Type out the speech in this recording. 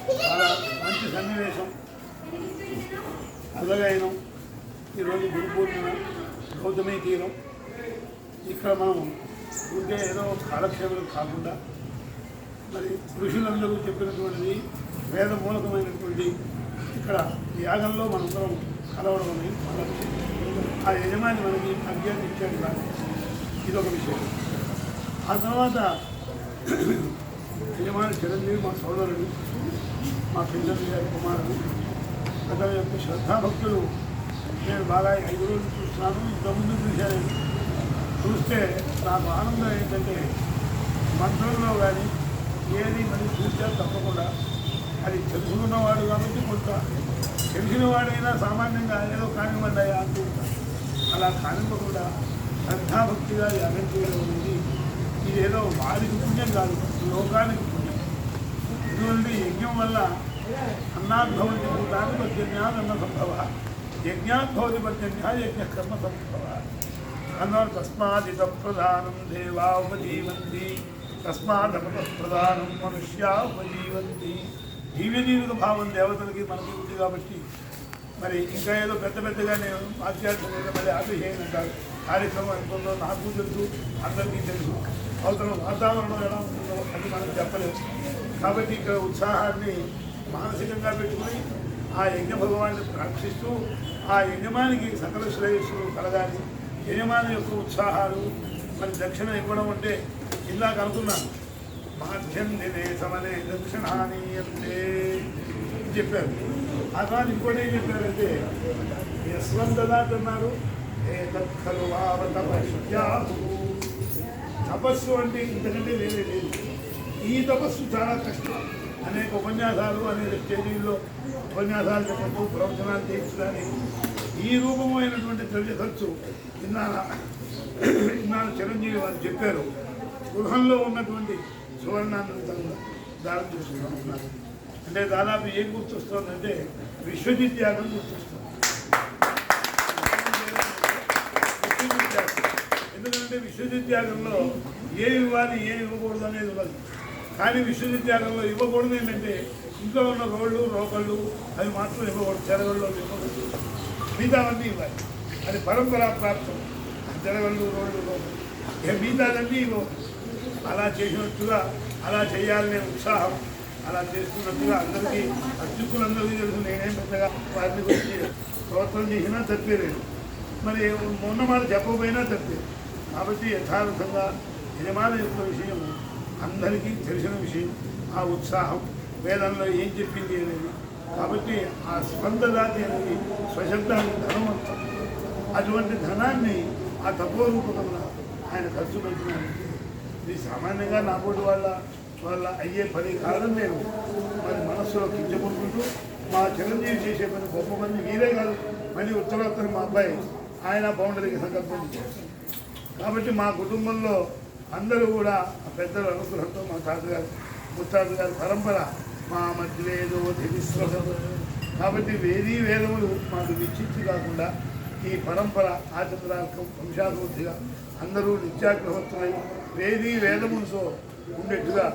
చాలా మంచి సన్నివేశం అదగైనం. ఈరోజు గురు పూర్ణిమ, గౌతమి తీరం. ఇక్కడ మనం ఉంటే ఏదో కాలక్షేపం కాకుండా మరి ఋషులందరూ చెప్పినటువంటిది వేద మూలకమైనటువంటి ఇక్కడ యాగంలో మనందరం కలవడం అనేది ఆ యజమాని మనకి అజ్ఞానం ఇచ్చాడు కాదు, ఇదొక విషయం. ఆ తర్వాత యజమాని చిరంజీవి మా సోదరుడు, మా పిల్లలు గారి కుమారుడు, అతని యొక్క శ్రద్ధాభక్తులు. నేను బాగా 5 రోజులు చూస్తున్నాను, ఇంతకుముందు చూశాను. చూస్తే నాకు ఆనందం ఏంటంటే మంత్రంలో కానీ ఏది మరి చూస్తే తప్పకుండా అది తెలుసుకున్నవాడు కాబట్టి కొంత తెలిసిన వాడైనా సామాన్యంగా ఏదో కానివ్వండియా అంటూ ఉంటారు. అలా కానివ్వకుండా శ్రద్ధాభక్తిగా యాగం చేయడం అనేది ఇది ఏదో వారికి పుణ్యం కాదు, లోకానికి పుణ్యం. ఇటువంటి యజ్ఞం వల్ల అన్నాద్భవతి భూతాన్ని పర్జన్యాదన్న సంభవ, యజ్ఞాద్భవతి పర్జన్యా యజ్ఞకర్మ సంభవ. అన్నారు తస్మాదిత ప్రధానం దేవా ఉపజీవంతి, తస్మాదపత ప్రధానం మనుష్యా ఉపజీవంతి. జీవజీవిత భావం దేవతలకి మనకి ఉంది కాబట్టి మరి ఇంకా ఏదో పెద్దగా నేను ఆధ్యాత్మికంగా మళ్ళీ ఆపేసేయని అంటారు. కార్యక్రమం ఎంతుందో నాకు తెలుసు, అందరికీ తెలుసు. అవతల వాతావరణం ఎలా ఉంటుందో అది మనకు చెప్పలేదు. కాబట్టి ఇక్కడ ఉత్సాహాన్ని మానసికంగా పెట్టుకుని ఆ యజ్ఞ భగవాన్ని ప్రార్థిస్తూ ఆ యజమానికి సకల శ్రేయస్సులు కలగాలి. యజమాని యొక్క ఉత్సాహాలు మరి దక్షిణ ఇవ్వడం అంటే ఇందాక అనుకున్నాను, మాధ్యం నిదేశమనే దక్షిణానీయంతే చెప్పారు. ఆ తర్వాత ఇంకోటి ఏం చెప్పారంటే యశ్వంతదాతున్నారు తపస్సు అంటే ఇంతకంటే వేరే లేదు. ఈ తపస్సు చాలా కష్టం. అనేక ఉపన్యాసాలు, అనేక స్టేజీల్లో ఉపన్యాసాలు చెప్పడం, ప్రవచనాలు చేయించడానికి ఈ రూపమైనటువంటి ద్రవ్య ఖర్చు ఇన్నాళ్ళు చిరంజీవి వారు చెప్పారు. గృహంలో ఉన్నటువంటి సువర్ణాన్ని దానం చేసుకుంటున్నారు. అంటే దాదాపు ఏం గుర్తొస్తుందంటే విశ్వజిత్ యాగం గుర్తొస్తుంది. ఎందుకంటే విశ్వజిత్ యాగంలో ఏమి ఇవ్వాలి ఏమి ఇవ్వకూడదు అనేది ఉండదు. కానీ విశ్వజిత్ యాగంలో ఇవ్వకూడదు ఏంటంటే ఇంట్లో ఉన్న రోళ్ళు రోకళ్ళు అవి మాత్రం ఇవ్వకూడదు, చెరగళ్ళు ఇవ్వకూడదు, మిగతావన్నీ ఇవ్వాలి. అది పరంపరా ప్రాప్తం. చెరగళ్ళు రోళ్ళు రోకళ్ళు మిగతాదన్నీ ఇవ్వకూడదు. అలా చేసినట్టుగా అలా చేయాలనే ఉత్సాహం అలా చేస్తున్నట్టుగా అందరికీ అర్చకులందరికీ తెలుసు. నేనేం పెద్దగా వారిని గురించి ప్రవర్తన చేసినా తప్పేలేదు, మరి మొన్న మాట చెప్పకపోయినా తప్పేది. కాబట్టి యథార్థంగా యజమాని యొక్క విషయం అందరికీ తెలిసిన విషయం. ఆ ఉత్సాహం వేదంలో ఏం చెప్పింది అనేది. కాబట్టి ఆ స్పందదాతి అనేది స్వశబ్దానికి ధనవంతం. అటువంటి ధనాన్ని ఆ తపోరూపకంగా ఆయన ఖర్చు పెట్టినారు. ఇది సామాన్యంగా నాబోటి వాళ్ళ అయ్యే పని కాదని నేను మరి మనస్సులో కించపడుకుంటూ మా చిరంజీవి చేసే పని గొప్ప మంది మీరే కాదు, మళ్ళీ ఉత్తరోత్తరం మా అబ్బాయి ఆయన బౌండరీకి సంకల్పం చేస్తారు. కాబట్టి మా కుటుంబంలో అందరూ కూడా పెద్దల అనుగ్రహంతో మా తాతగారు ముత్తాతగారి పరంపర మా మధ్య ఏదో తెలిసిన. కాబట్టి వేదములు మాకు విచ్చిత్తు కాకుండా ఈ పరంపర ఆచంద్రార్కం వంశాభివృద్ధిగా అందరూ నిత్యాగ్రహోత్తరై వేదములతో ఉండేట్టుగా